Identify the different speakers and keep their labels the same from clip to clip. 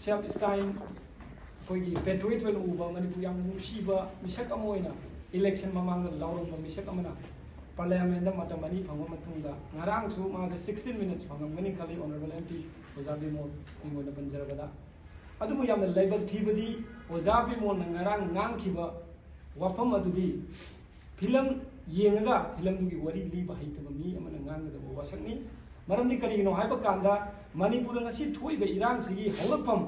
Speaker 1: Self style कोई पेट्रोइट उब Manpur नुसीब मिसक election ममांग लौरब मिसक parliament money फंगसू मासे 16 मिनट्स फंगमनी खाली ऑनरेबल MP ओजा बिमोल इंगोन पंजरबदा लेबक थीबदी ओजा बिमोल नांगखिब वफम अदुदी फिल्म येंगा फिल्म दुगी वरी लीब हैतब मी अमना नांगदब वसकनी मरमदी करिनो हाइब कांदा मणिपुर ngasi थोइब इरांग सिगी हौलफम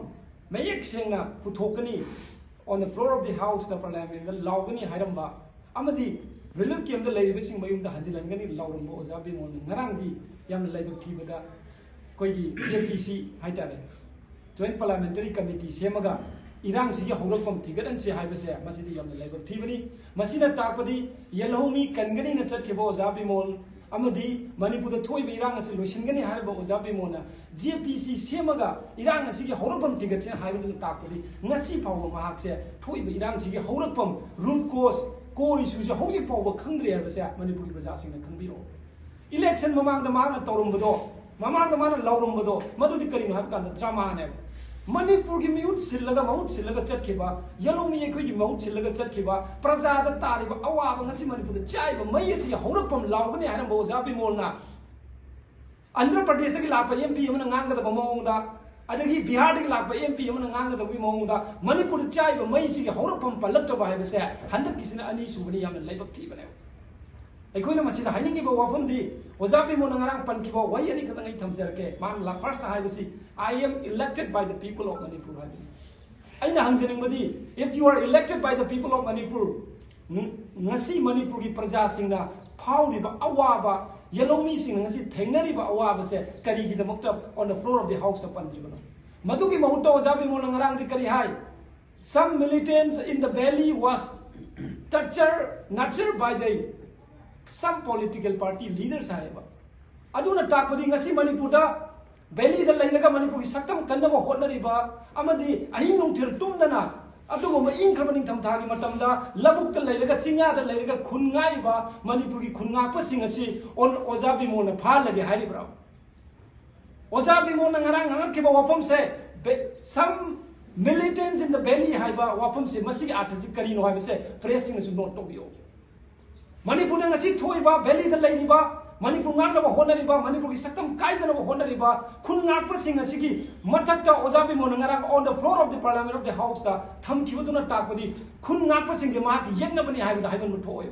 Speaker 1: मयक सेंगना पुथोकनी on the floor of the house the parliament द लाउगनी हाइरंबा अमदी रिलीफ केम द लेरिब सिंग मयुम द हजिलंगनी लाउरंबो ओजा बिमोन ngरंगदी याम लेबक थीबदा कोइगी JPC हाइतारे जॉइंट पार्लियामेंटरी कमिटी सेमगा इरांग सिगी हौलफम थिगदन से हाइबसे मसिदी याम लेबक थीबनी मसिना ताकपदी यलौमी कनगनी न चटखेबो ओजा बिमोल अमदी मणिपुर थोइब इरांग से लोइसिनगनी हाइबो ओजा बिमोना JPC सेमगा इरांग सिगी हौरपम तिगचे हाइबो ताकपदी ngasi फाव महाक से थोइब इरांग सिगी हौरपम रूट कोस कोर इशू से हौजि फाव खंद्रे हाइबसे मणिपुर प्रजा सिंग खंबिरो इलेक्शन ममांग द माना तौरमबदो ममांग द माना लौरमबदो मदुदि करिनो हाइब कांद ड्रामा ने मणिपुर की म्यूट सिलगा महूट सिलगा चटखिबा यलोमी एखोगी महूट सिलगा चटखिबा प्रजाद तारिबा अवाब ngasi मणिपुर चाइबा मई से हौरपम लाउगनी हारम ओजा बिमोलना आंध्र प्रदेश की लाप MP अमना ngangadab मौंगदा अदगी बिहार की लाप MP अमना ngangadab मौंगदा मणिपुर चाइबा मई से हौरपम पलटबा हाइबसे हंदक किसना अनी सुबनी यामना लाइबक थीबने अखोइना मसिदा हाइनिंगिबा वाफमदी ओजा बिमोलना ngarang pankiba wai ani खदंgai थमजरके मान ला फर्स्ट हाइबसी I am elected by the people of Manipur हाइबनी अइना हंजनिंगबदी if you are elected by the people of Manipur ngasi Manipur की प्रजा सिंगना फाउरिबा अवाबा यलोमी सिंग ngasi थेंगनरिबा अवाबा से करिगी दमक्ता on the floor of the house ता पंद्रिबनो मदुगी महुतो ओजा बिमोलना ngarang दि करि हाय some militants in the valley was nurtured by the some political party leaders हायबा अदुना ताकबदी ngasi Manipur दा Belly the Laga Manipur Sakam Kandama Honariba, Amadi, Ahinum till Tumdana, Adugoma incrementing Tamtagi Matamda, Labuk the Laga Singa, the Laga Kungaiba, Manipuri Kunapa Singasi, on Ozabi Mona Parla de Haribra. Ozabi Mona Narang Kiba Wapum say, some militants in the belly Haiba Wapum say, Masi Artasikarino have say, pressing is not to be. Manipur Nasi Toiba, Belly the Ladiba. Manipur ngakna honariba Manipur ki sakam kaidana honariba khungakpa sing asigi mathakta ozabi monangarang on the floor of the parliament of the house da thamkhibaduna takpadi khungakpa sing je mak yekna bani haibada haiban muthoy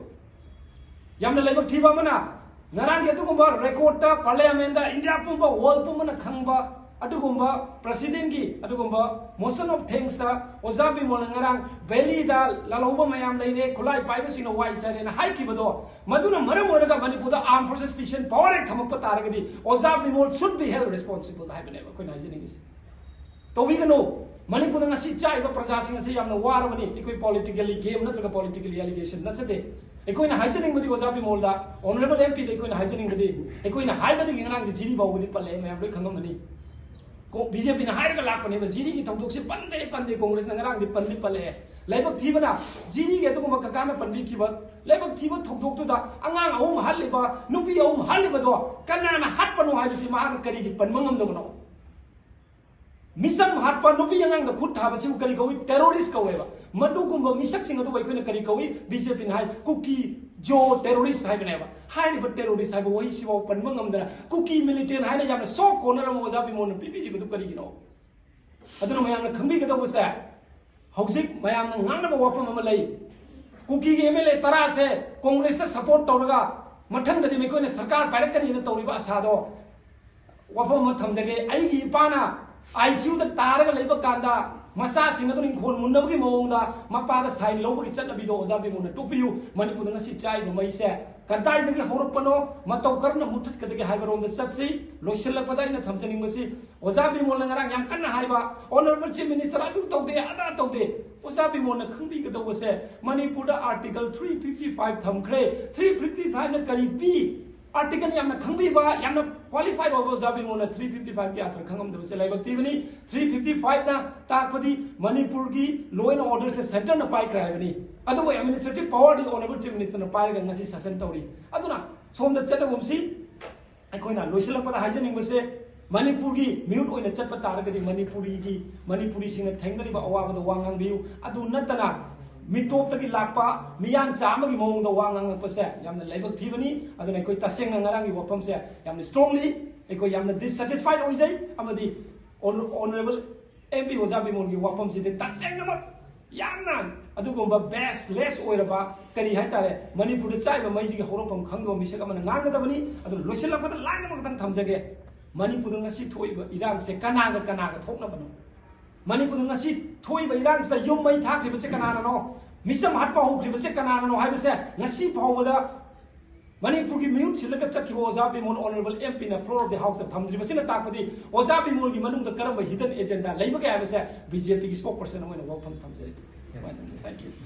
Speaker 1: yamna laibak thiba mana ngarang ge adugumba record ta parliament da India pumba world pumba na khangba adugumba president gi adugumba motion of thanks da ozabi monangarang belly da lalauba mayam leine khulai paiba sing wai chare na haikibado maduna maram oraga Manipur da armed forces special power act thamappa taragadi ozabi mon should be held responsible haibane koi najini is to we know Manipur da ngasi chaiba praja sing ase yamna warabani ekoi politically game natraga politically allegation natsade ekoi na haisening budi ozabi mon da honorable MP de ekoi na haisening budi ekoi na haibadi ngarang di jiri bawudi palle mayam loi khangamani BJP na hairaga lakpane ba jiri ki thongdok se pande congress na ngarang di pande pale laibak thibana jiri ge to ko kakana pandi kiba laibak thiba thongdok to da angang ahum haliba nupi ahum haliba do kanana hatpano haibisi mahana kari ki panmangam do no misam hatpa nupi angang da khut thaba siu kari kawi terrorist kaweba madu kumba misak sing adu bai koina kari kawi BJP na hai cookie jo terrorist haibane ba हाइरिबा terrorist हाइबा वही सिवाव पनबा ngamdana Kuki militant हाइना यामना सो कोनर म ओजाबि मोन पिपिरि बदु करिगिनो अदुना मयामना खंबिगदो बसे हौजिक मयामना ngangnaba wapam ama lei Kuki के MLA 10 से कांग्रेस ता सपोर्ट तौरगा मथंग ददि मेकोने सरकार पारकनी न तौरिबा आसादो wapam ma thamjage aigi ipana ICU दा तारगा लेबा कांदा मसा सिंग तो इंखोन मुन्नबगी मौंगदा मपादा साइन लौबगी चटबिदो ओजाबि मोन टोपियु मणिपुर ngasi चाइ बमई से कंटाई दगे होरपनो मतौ करना मुथत कदगे हाइबरोम द सत्सि लोइसल पदाइना थमजनिंग मसी ओजाबि मोन ngarang yam kanna haiba honorable chief minister adu taude ada taude ozabi mon khangbi gado wase Manipur da article 355 thamkhre 355 na kari bi article yamna khangbi ba yamna qualified over ozabi mon 355 ki athar khangam de wase laibak tibani 355 na takpadi Manipur ki law and order se center na pai krai bani adu administrative power di honorable chief minister na pai ga ngasi session tauri aduna som da chata gumsi aikoina loisilak pada haijening base Manipur की mute ओइना Chatap तारगदि Manipuri Singh थेंगदरिबा अवाबदा वांगांग बियु अदु नतना मिटोप तकी लाकपा मियान चामगी मौंगदा वांगांग पसे यामना लाइबक थीबनी अदुना कोई तसेंगना ngarang वफम से यामना strongly एको यामना dissatisfied ओइजै अमदि honourable MP ओजा बिमोन की वफम से तसेंगना यामना अदुगुंबा best less ओइरबा करी हाइतारे मणिपुर चाइबा मैजी की हौरफम खंगदो मिसक अमना ngangadabani अदु लोसिलपदा लाइनम खतंग थमजगे Manipur ngasi thoiba irang se kanaga thoknabano Manipur ngasi thoiba irang se yum mai thakriba se kanana no misam hatpa hokriba se kanana no haiba se ngasi phawbada Manipur की म्यूट सिलक चखिबो ओजा बिमोन ऑनरेबल एमपी ना फ्लोर ऑफ द हाउस थमद्रिबा सिना ताकपदि ओजा बिमोन की मनुंग करम hidden agenda लैबगे आबसे BJP की spoke person होइना वफम थमजै thank you